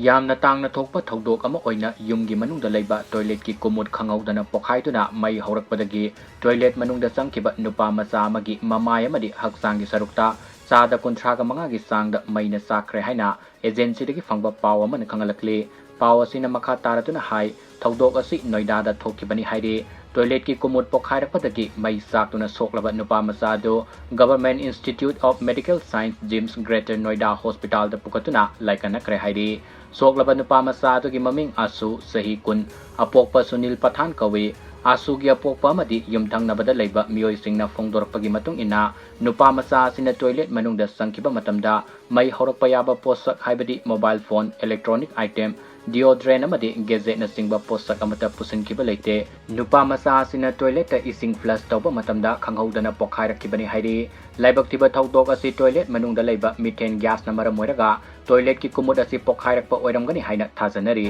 ꯌꯥꯝꯅ ꯇꯥꯡꯅ ꯊꯣꯛꯄ ꯊꯧꯗꯣꯛ ꯑꯃ ꯑꯣꯏꯅ ꯌꯨꯝꯒꯤ ꯃꯅꯨꯡꯗ ꯂꯩꯕ ꯇꯣꯏꯂꯦꯠꯀꯤ ꯀꯨꯝꯃꯨꯠ ꯈꯪꯍꯧꯗꯅ ꯄꯣꯈꯥꯏꯗꯨꯅ ꯃꯩ ꯍꯧꯔꯛꯄꯗꯒꯤ ꯇꯣꯏꯂꯦꯠ ꯃꯅꯨꯡꯗ ꯆꯪꯈꯤꯕ ꯅꯨꯄꯥ ꯃꯆꯥ ꯑꯃꯒꯤ ꯃꯃꯥꯏ ꯑꯃꯗꯤ ꯍꯛꯆꯥꯡꯒꯤ ꯁꯔꯨꯛꯇ ꯆꯥꯗ 35ꯒꯤ ꯆꯥꯡꯗ ꯃꯩꯅ ꯆꯥꯈ꯭ꯔꯦ ꯍꯥꯏꯅ ꯑꯦꯖꯦꯟꯁꯤꯗꯒꯤ ꯐꯪꯕ ꯄꯥꯎ ꯑꯃꯅ ꯈꯪꯍꯜꯂꯛꯂꯤ꯫ ꯄꯥꯎ ꯑꯁꯤꯅ ꯃꯈꯥ ꯇꯥꯔꯗꯨꯅ ꯍꯥꯏ ꯊꯧꯗꯣꯛ ꯑꯁꯤ ꯅꯣꯏꯗꯥꯗ ꯊꯣꯛꯈꯤꯕꯅꯤ ꯍꯥꯏꯔꯤ꯫ ꯇꯣꯏꯂꯦꯠꯀꯤ ꯀꯨꯝꯃꯨꯠ ꯄꯣꯈꯥꯏꯔꯛꯄꯗꯒꯤ ꯃꯩ ꯆꯥꯛꯇꯨꯅ ꯁꯣꯛꯂꯕ ꯅꯨꯄꯥ ꯃꯆꯥ ꯑꯗꯨ government institute of medical science GIMS Greater Noida ꯍꯣꯁꯄꯤꯇꯥꯜꯗ ꯄꯨꯈꯠꯇꯨꯅ ꯂꯥꯏꯀꯠꯅꯈ꯭ꯔꯦ ꯍꯥꯏꯔꯤ꯫ ꯁꯣꯛꯂꯕ ꯅꯨꯄꯥ ꯃꯆꯥ ꯑꯗꯨꯒꯤ ꯃꯃꯤꯡ ꯑꯁꯨ ꯆꯍꯤ 10 ꯑꯄꯣꯛꯄ ꯁꯨꯅꯤꯜ ꯄꯊꯥꯟ ꯀꯧꯏ꯫ ꯑꯁꯨꯒꯤ ꯑꯄꯣꯛꯄ ꯑꯃꯗꯤ ꯌꯨꯝꯊꯪꯅꯕꯗ ꯂꯩꯕ ꯃꯤꯑꯣꯏꯁꯤꯡꯅ ꯐꯣꯡꯗꯣꯔꯛꯄꯒꯤ ꯃꯇꯨꯡ ꯏꯟꯅ ꯅꯨꯄꯥ ꯃꯆꯥ ꯑꯁꯤꯅ ꯇꯣꯏꯂꯦꯠ ꯃꯅꯨꯡꯗ ꯆꯪꯈꯤꯕ ꯃꯇꯝꯗ ꯃꯩ ꯍꯧꯔꯛꯄ ꯌꯥꯕ ꯄꯣꯠꯁꯛ ꯍꯥꯏꯕꯗꯤ ꯃꯣꯕꯥꯏꯜ ꯐꯣꯟ, ꯏꯂꯦꯛꯇ꯭ꯔꯣꯅꯤꯛ ꯑꯥꯏꯇꯦꯝ, ꯗꯤꯑꯣꯗ꯭ꯔꯦꯟ ꯑꯃꯗꯤ ꯒꯦꯖꯦꯠꯅꯆꯤꯡꯕ ꯄꯣꯠꯁꯛ ꯑꯃꯠꯇ ꯄꯨꯁꯤꯟꯈꯤꯕ ꯂꯩꯇꯦ꯫ ꯅꯨꯄꯥ ꯃꯆꯥ ꯑꯁꯤꯅ ꯇꯣꯏꯂꯦꯠꯇ ꯏꯁꯤꯡ ꯐ꯭ꯂꯁ ꯇꯧꯕ ꯃꯇꯝꯗ ꯈꯪꯍꯧꯗꯅ ꯄꯣꯈꯥꯏꯔꯛꯈꯤꯕꯅꯤ ꯍꯥꯏꯔꯤ꯫ ꯂꯥꯏꯕꯛ ꯊꯤꯕ ꯊꯧꯗꯣꯛ ꯑꯁꯤ ꯇꯣꯏꯂꯦꯠ ꯃꯅꯨꯡꯗ ꯂꯩꯕ ꯃꯤꯊꯦꯟ ꯒ꯭ꯌꯥꯁꯅ ꯃꯔꯝ ꯑꯣꯏꯔꯒ ꯇꯣꯏꯂꯦꯠꯀꯤ ꯀꯨꯝꯃꯨꯠ ꯑꯁꯤ ꯄꯣꯈꯥꯏꯔꯛꯄ ꯑꯣꯏꯔꯝꯒꯅꯤ ꯍꯥꯏꯅ ꯊꯥꯖꯅꯔꯤ꯫